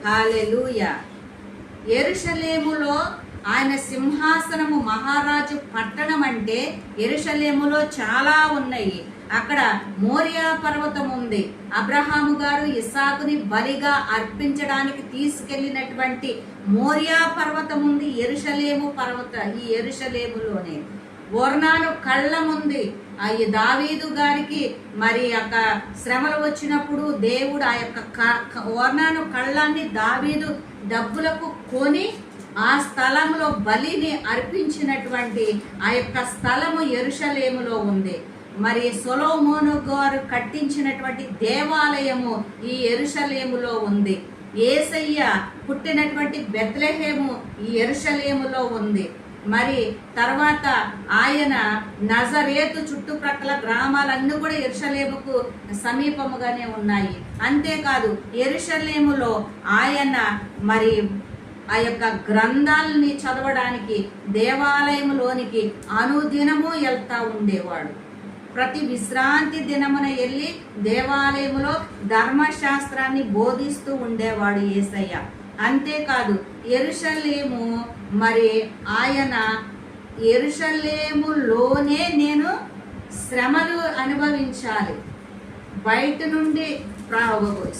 హల్లెలూయా. యెరూషలేములో ఆయన సింహాసనము మహారాజు పట్టణం అంటే యెరూషలేములో చాలా ఉన్నాయి. అక్కడ మోరియా పర్వతం ఉంది. అబ్రహాము గారు ఇస్సాకుని బలిగా అర్పించడానికి తీసుకెళ్లినటువంటి మోరియా పర్వతం ఉంది. యెరూషలేము ఈ యెరూషలేములోనే ఓర్నాను కళ్ళం ఉంది. ఈ దావీదు గారికి మరి యొక్క శ్రమలు వచ్చినప్పుడు దేవుడు ఆ యొక్క ఓర్నాను కళ్ళాన్ని దావీదు డబ్బులకు కొని ఆ స్థలంలో బలిని అర్పించినటువంటి ఆ యొక్క స్థలము యెరూషలేములో ఉంది. మరి సొలొమోను గారు కట్టించినటువంటి దేవాలయము ఈ యెరూషలేములో ఉంది. యేసయ్య పుట్టినటువంటి బెత్లెహేము ఈ యెరూషలేములో ఉంది. మరి తర్వాత ఆయన నజరేతు చుట్టుప్రక్కల గ్రామాలన్నీ కూడా యెరూషలేముకు సమీపముగానే ఉన్నాయి. అంతేకాదు యెరూషలేములో ఆయన మరి ఆ యొక్క గ్రంథాలని చదవడానికి దేవాలయంలోనికి అనుదినము వెళ్తా ఉండేవాడు. ప్రతి విశ్రాంతి దినమున వెళ్ళి దేవాలయములో ధర్మశాస్త్రాన్ని బోధిస్తూ ఉండేవాడు యేసయ్య. అంతేకాదు యెరూషలేము మరి ఆయన యెరూషలేములోనే నేను శ్రమలు అనుభవించాలి, బయట నుండి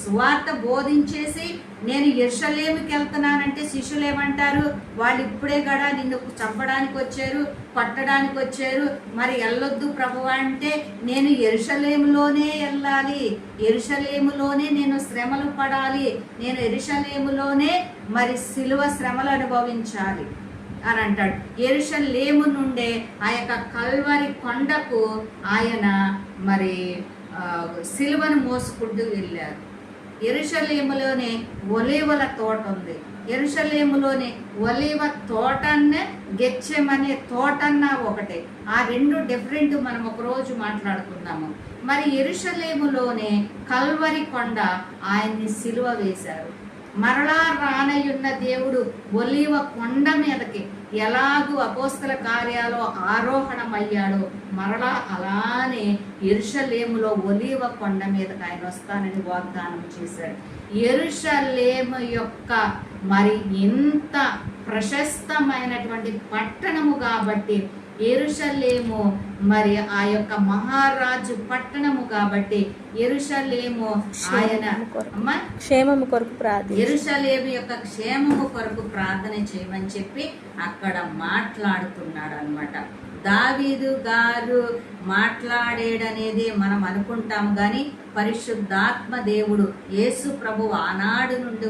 సువార్త బోధించేసి నేను యెరూషలేముకి వెళ్తున్నానంటే శిష్యులు ఏమంటారు? వాళ్ళు ఇప్పుడే కదా నిన్ను చంపడానికి వచ్చారు, పట్టడానికి వచ్చారు, మరి వెళ్ళొద్దు ప్రభువా అంటే నేను యెరూషలేములోనే వెళ్ళాలి, యెరూషలేములోనే నేను శ్రమలు పడాలి, నేను యెరూషలేములోనే మరి సిలువ శ్రమలు అనుభవించాలి అని అంటాడు. యెరూషలేము నుండే ఆ యొక్క కల్వరి కొండకు ఆయన మరి సిలువను మోసుకుంటూ వెళ్ళారు. యెరూషలేములోనే ఒలీవల తోట ఉంది. యెరూషలేములోనే ఒలీవ తోటన్నే గెత్సేమనే తోటన్న ఒకటే. ఆ రెండు డిఫరెంట్ మనం ఒకరోజు మాట్లాడుకుందాము. మరి యెరూషలేములోనే కల్వరి కొండ ఆయన్ని సిలువ వేశారు. మరలా రానయున్న దేవుడు ఒలీవ కొండ మీదకి ఎలాగూ అపోస్తల కార్యాలో ఆరోహణమయ్యాడో మరలా అలానే యెరూషలేములో ఒలీవ కొండ మీదకి ఆయన వస్తానని వాగ్దానం చేశాడు. యెరూషలేము యొక్క మరి ఇంత ప్రశస్తమైనటువంటి పట్టణము కాబట్టి యెరూషలేము మరి ఆ యొక్క మహారాజు పట్టణము కాబట్టి యెరూషలేము ఆయన క్షేమము కొరకు ప్రార్థన, యెరూషలేము యొక్క క్షేమము కొరకు ప్రార్థన చేయమని చెప్పి అక్కడ మాట్లాడుతున్నాడు అన్నమాట. దావీదు గారు మాట్లాడేడనేది మనం అనుకుంటాం, కానీ పరిశుద్ధాత్మ దేవుడు యేసు ప్రభు ఆనాడు నుండి